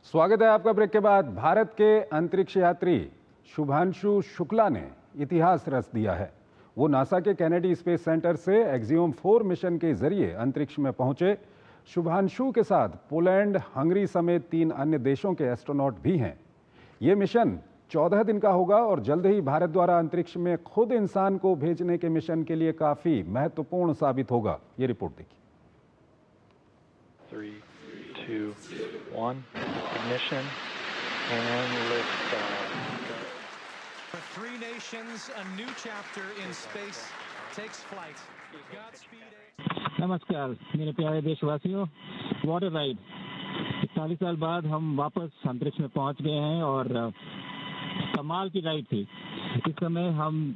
स्वागत है आपका। ब्रेक के बाद भारत के अंतरिक्ष यात्री शुभांशु शुक्ला ने इतिहास रच दिया है। वो नासा के केनेडी स्पेस सेंटर से एक्सियोम 4 मिशन के जरिए अंतरिक्ष में पहुंचे। शुभांशु के साथ पोलैंड, हंगरी समेत 3 अन्य देशों के एस्ट्रोनॉट भी हैं। ये मिशन 14 दिन का होगा और जल्द ही भारत द्वारा अंतरिक्ष में खुद इंसान को भेजने के मिशन के लिए काफी महत्वपूर्ण साबित होगा। ये रिपोर्ट देखिए। 3, 2, 1, ignition and lift off. For 3 nations, a new chapter in space takes flight. Godspeed. नमस्कार मेरे प्यारे देशवासियों, व्हाट अ राइड। 41 साल बाद हम वापस अंतरिक्ष में पहुंच गए हैं और कमाल की राइड थी। इस समय हम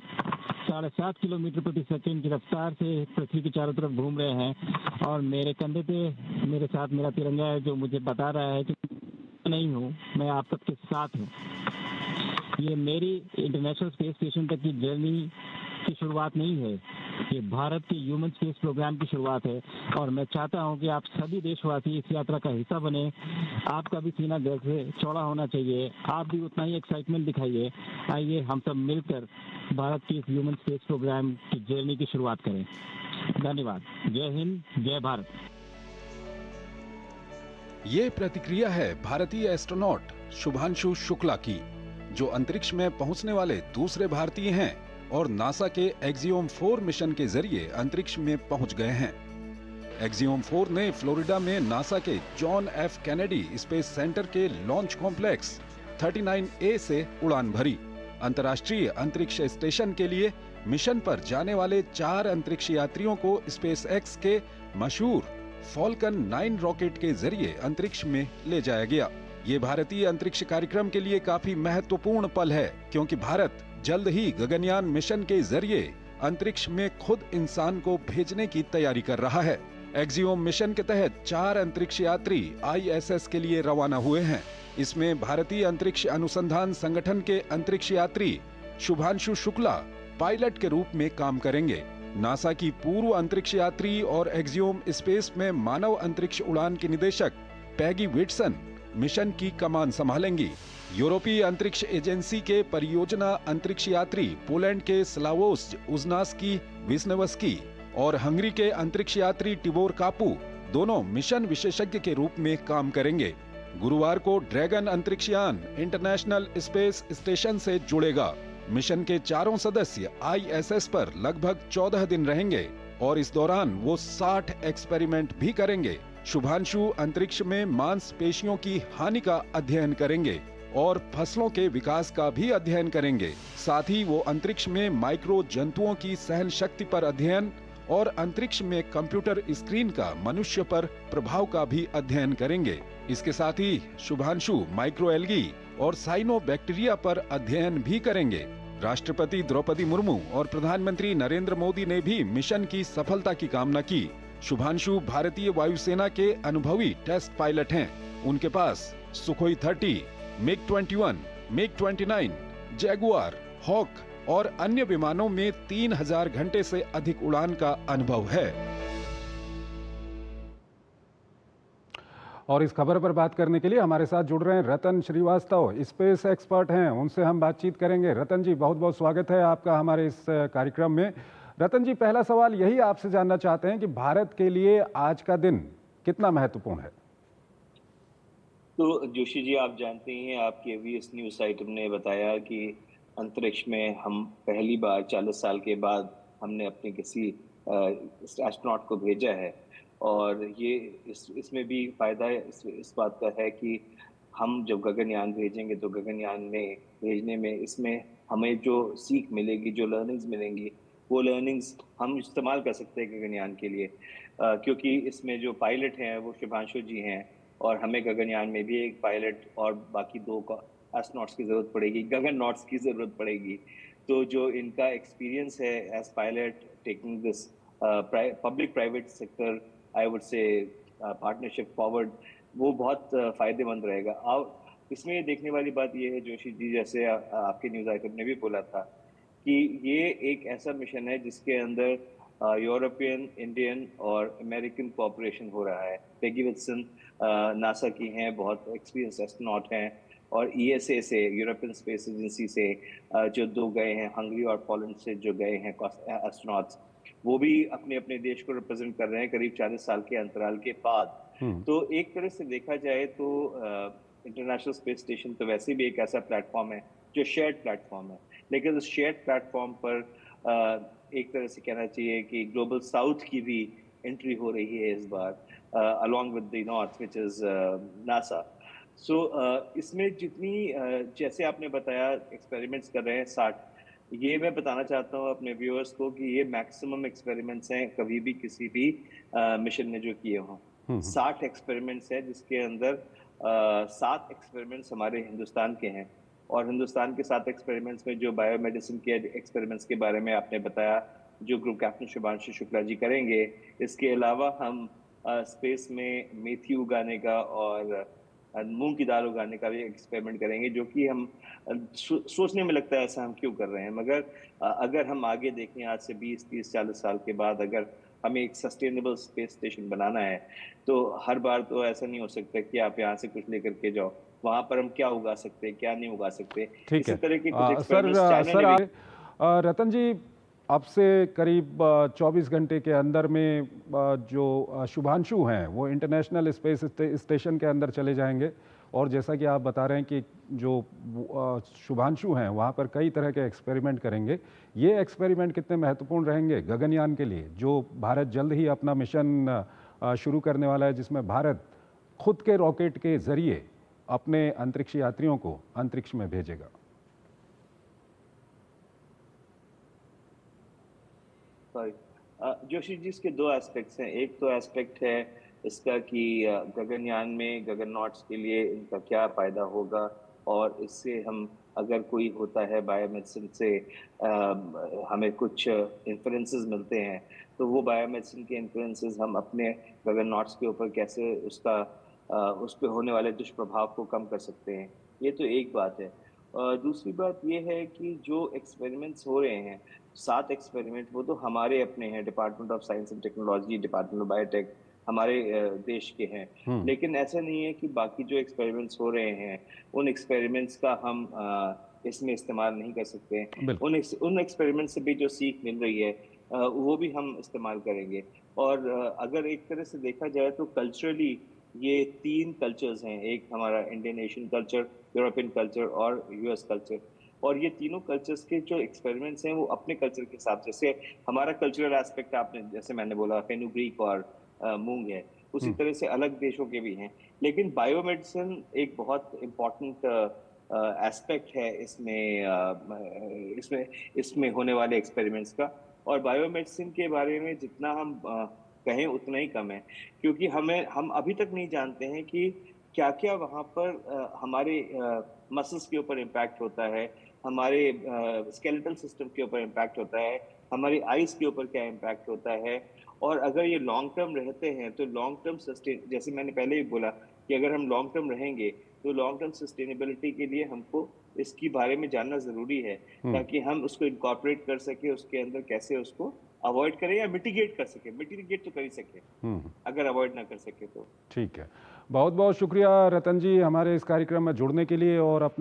7.5 किलोमीटर प्रति सेकंड की रफ्तार से पृथ्वी के चारों तरफ घूम रहे हैं और मेरे कंधे पे मेरे साथ मेरा तिरंगा है जो मुझे बता रहा है कि नहीं हूँ, मैं आप सबके साथ हूँ। ये मेरी इंटरनेशनल स्पेस स्टेशन तक की जर्नी की शुरुआत नहीं है, ये भारत के ह्यूमन स्पेस प्रोग्राम की शुरुआत है और मैं चाहता हूं कि आप सभी देशवासी इस यात्रा का हिस्सा बने। आपका भी सीना गर्व से चौड़ा होना चाहिए, आप भी उतना ही एक्साइटमेंट दिखाइए। आइए हम सब मिलकर भारत के इस ह्यूमन स्पेस प्रोग्राम की जर्नी की शुरुआत करें। धन्यवाद। जय हिंद, जय भारत। ये प्रतिक्रिया है भारतीय एस्ट्रोनॉट शुभांशु शुक्ला की, जो अंतरिक्ष में पहुंचने वाले दूसरे भारतीय हैं और नासा के एक्सियोम 4 मिशन के जरिए अंतरिक्ष में पहुंच गए हैं। एक्सियोम 4 ने फ्लोरिडा में नासा के John F Kennedy space centre के लॉन्च कॉम्प्लेक्स 39A से उड़ान भरी। अंतर्राष्ट्रीय अंतरिक्ष स्टेशन के लिए मिशन पर जाने वाले 4 अंतरिक्ष यात्रियों को स्पेस एक्स के मशहूर फॉल्कन 9 रॉकेट के जरिए अंतरिक्ष में ले जाया गया। ये भारतीय अंतरिक्ष कार्यक्रम के लिए काफी महत्वपूर्ण पल है, क्योंकि भारत जल्द ही गगनयान मिशन के जरिए अंतरिक्ष में खुद इंसान को भेजने की तैयारी कर रहा है। एक्सियोम मिशन के तहत 4 अंतरिक्ष यात्री ISS के लिए रवाना हुए हैं। इसमें भारतीय अंतरिक्ष अनुसंधान संगठन के अंतरिक्ष यात्री शुभांशु शुक्ला पायलट के रूप में काम करेंगे। नासा की पूर्व अंतरिक्ष यात्री और एक्सियोम स्पेस में मानव अंतरिक्ष उड़ान की निदेशक पैगी विटसन मिशन की कमान संभालेंगी। यूरोपीय अंतरिक्ष एजेंसी के परियोजना अंतरिक्ष यात्री पोलैंड के स्लावोस उजनास्की विस्नेवस्की और हंगरी के अंतरिक्ष यात्री टिबोर कापू दोनों मिशन विशेषज्ञ के रूप में काम करेंगे। गुरुवार को ड्रैगन अंतरिक्षयान इंटरनेशनल स्पेस स्टेशन से जुड़ेगा। मिशन के चारों सदस्य ISS पर लगभग 14 दिन रहेंगे और इस दौरान वो 60 एक्सपेरिमेंट भी करेंगे। शुभांशु अंतरिक्ष में मांसपेशियों की हानि का अध्ययन करेंगे और फसलों के विकास का भी अध्ययन करेंगे। साथ ही वो अंतरिक्ष में माइक्रो जंतुओं की सहन शक्ति पर अध्ययन और अंतरिक्ष में कंप्यूटर स्क्रीन का मनुष्य पर प्रभाव का भी अध्ययन करेंगे। इसके साथ ही शुभांशु माइक्रोएल्गी और साइनोबैक्टीरिया पर अध्ययन भी करेंगे। राष्ट्रपति द्रौपदी मुर्मू और प्रधानमंत्री नरेंद्र मोदी ने भी मिशन की सफलता की कामना की। शुभांशु भारतीय वायुसेना के अनुभवी टेस्ट पायलट हैं। उनके पास Sukhoi 30, MiG-21, MiG-29, Jaguar, hoc और अन्य विमानों में 3000 घंटे से अधिक उड़ान का अनुभव है। और इस खबर पर बात करने के लिए हमारे साथ जुड़ रहे हैं रतन श्रीवास्तव, स्पेस एक्सपर्ट हैं। उनसे हम बातचीत करेंगे। रतन जी, बहुत बहुत स्वागत है आपका हमारे इस कार्यक्रम में। रतन जी, पहला सवाल यही आपसे जानना चाहते हैं कि भारत के लिए आज का दिन कितना महत्वपूर्ण है? तो जोशी जी, आप जानते हैं, आपके AVS न्यूज़ आइटम ने बताया कि अंतरिक्ष में हम पहली बार 40 साल के बाद हमने अपने किसी एस्ट्रोनॉट को भेजा है। और ये इसमें भी फायदा इस बात का है कि हम जब गगनयान भेजेंगे तो गगनयान में भेजने में इसमें हमें जो सीख मिलेगी, जो लर्निंग्स मिलेंगी, वो लर्निंग्स हम इस्तेमाल कर सकते हैं गगनयान के लिए। क्योंकि इसमें जो पायलट हैं वो शुभांशु जी हैं और हमें गगनयान में भी एक पायलट और बाकी 2 एस्ट्रोनॉट्स की ज़रूरत पड़ेगी, गगननॉट्स की ज़रूरत पड़ेगी। तो जो इनका एक्सपीरियंस है as pilot taking this public private sector, I would say partnership forward, वो बहुत फ़ायदेमंद रहेगा। अब इसमें देखने वाली बात ये है जोशी जी, जैसे आपके न्यूज़ आइटम ने भी बोला था कि ये एक ऐसा मिशन है जिसके अंदर यूरोपियन, इंडियन और अमेरिकन कोऑपरेशन हो रहा है। पेगी विल्सन नासा की हैं, बहुत एक्सपीरियंस एस्ट्रोनॉट हैं, और ईएसए से, यूरोपियन स्पेस एजेंसी से जो 2 गए हैं, हंगरी और पोलैंड से जो गए हैं एस्ट्रोनॉट्स, वो भी अपने अपने देश को रिप्रेजेंट कर रहे हैं करीब 40 साल के अंतराल के बाद। तो एक तरह से देखा जाए तो इंटरनेशनल स्पेस स्टेशन तो वैसे भी एक ऐसा प्लेटफॉर्म है जो शेयर्ड प्लेटफॉर्म है, लेकिन उस शेयर्ड प्लेटफॉर्म पर एक तरह से कहना चाहिए कि ग्लोबल साउथ की भी एंट्री हो रही है इस बार, along with the north which is NASA. So इसमें जितनी जैसे आपने बताया एक्सपेरिमेंट्स कर रहे हैं 60, ये मैं बताना चाहता हूँ अपने व्यूअर्स को कि ये मैक्सिमम एक्सपेरिमेंट्स हैं कभी भी किसी भी मिशन ने जो किए हों। 60 एक्सपेरिमेंट्स हैं जिसके अंदर 7 एक्सपेरिमेंट्स हमारे हिंदुस्तान के हैं, और हिंदुस्तान के 7 एक्सपेरिमेंट्स में जो बायोमेडिसिन के एक्सपेरिमेंट्स के बारे में आपने बताया, जो ग्रुप कैप्टन शुभांशु शुक्ला जी करेंगे, इसके अलावा हम स्पेस में मेथी उगाने का और मूंग की दाल उगाने का भी एक्सपेरिमेंट करेंगे, जो कि हम सोचने में लगता है ऐसा हम क्यों कर रहे हैं, मगर अगर हम आगे देखें आज से 20, 30, 40 साल के बाद अगर हमें एक सस्टेनेबल स्पेस स्टेशन बनाना है, तो हर बार तो ऐसा नहीं हो सकता कि आप यहाँ से कुछ लेकर के जाओ, वहां पर हम क्या उगा सकते हैं, क्या नहीं उगा सकते। ठीक इसी है तरह के कुछ सर, एक्सपेरिमेंट्स चाइना सर ने भी रतन जी, अब से करीब 24 घंटे के अंदर में जो शुभांशु हैं वो इंटरनेशनल स्पेस स्टेशन के अंदर चले जाएंगे, और जैसा कि आप बता रहे हैं कि जो शुभांशु हैं वहाँ पर कई तरह के एक्सपेरिमेंट करेंगे। ये एक्सपेरिमेंट कितने महत्वपूर्ण रहेंगे गगनयान के लिए, जो भारत जल्द ही अपना मिशन शुरू करने वाला है, जिसमें भारत खुद के रॉकेट के जरिए अपने अंतरिक्ष यात्रियों को अंतरिक्ष में भेजेगा? सॉरी जोशी जी, इसके 2 एस्पेक्ट्स हैं। एक तो एस्पेक्ट है इसका कि गगनयान में गगननॉट्स के लिए इनका क्या फ़ायदा होगा, और इससे हम अगर कोई होता है बायोमेडिसिन से हमें कुछ इन्फ्लुएंसेस मिलते हैं, तो वो बायोमेडिसिन के इन्फ्लुएंसेस हम अपने गगननॉट्स के ऊपर कैसे उस पे होने वाले दुष्प्रभाव को कम कर सकते हैं। ये तो एक बात है। दूसरी बात ये है कि जो एक्सपेरिमेंट्स हो रहे हैं, 7 एक्सपेरिमेंट, वो तो हमारे अपने हैं, department of science and technology, department of biotech, हमारे देश के हैं। लेकिन ऐसा नहीं है कि बाकी जो एक्सपेरिमेंट्स हो रहे हैं उन एक्सपेरिमेंट्स का हम इसमें इस्तेमाल नहीं कर सकते। उन एक्सपेरिमेंट से भी जो सीख मिल रही है वो भी हम इस्तेमाल करेंगे। और अगर एक तरह से देखा जाए तो कल्चरली ये 3 कल्चर्स हैं, एक हमारा Indian Asian culture, European culture और यूएस कल्चर, और ये तीनों कल्चर्स के जो एक्सपेरिमेंट्स हैं वो अपने कल्चर के हिसाब से, जैसे हमारा कल्चरल एस्पेक्ट आपने जैसे मैंने बोला फेनुग्रीक और मूंग है, उसी तरह से अलग देशों के भी हैं। लेकिन बायोमेडिसिन एक बहुत इम्पोर्टेंट एस्पेक्ट है इसमें होने वाले एक्सपेरिमेंट्स का, और बायोमेडिसिन के बारे में जितना हम कहें उतना ही कम है, क्योंकि हम अभी तक नहीं जानते हैं कि क्या क्या वहाँ पर हमारे मसल्स के ऊपर इम्पैक्ट होता है, हमारे स्केलेटल सिस्टम के ऊपर इम्पैक्ट होता है, हमारी आइज के ऊपर क्या इम्पैक्ट होता है, और अगर ये लॉन्ग टर्म रहते हैं तो लॉन्ग टर्म सस्टेन, जैसे मैंने पहले ही बोला कि अगर हम लॉन्ग टर्म रहेंगे तो लॉन्ग टर्म सस्टेनेबिलिटी के लिए हमको इसके बारे में जानना जरूरी है, ताकि हम उसको इनकॉर्पोरेट कर सके, उसके अंदर कैसे उसको अवॉइड करें या मिटिगेट कर सके। मिटिगेट तो कर ही सके, अगर अवॉइड ना कर सके तो। ठीक है, बहुत बहुत शुक्रिया रतन जी हमारे इस कार्यक्रम में जुड़ने के लिए और अपने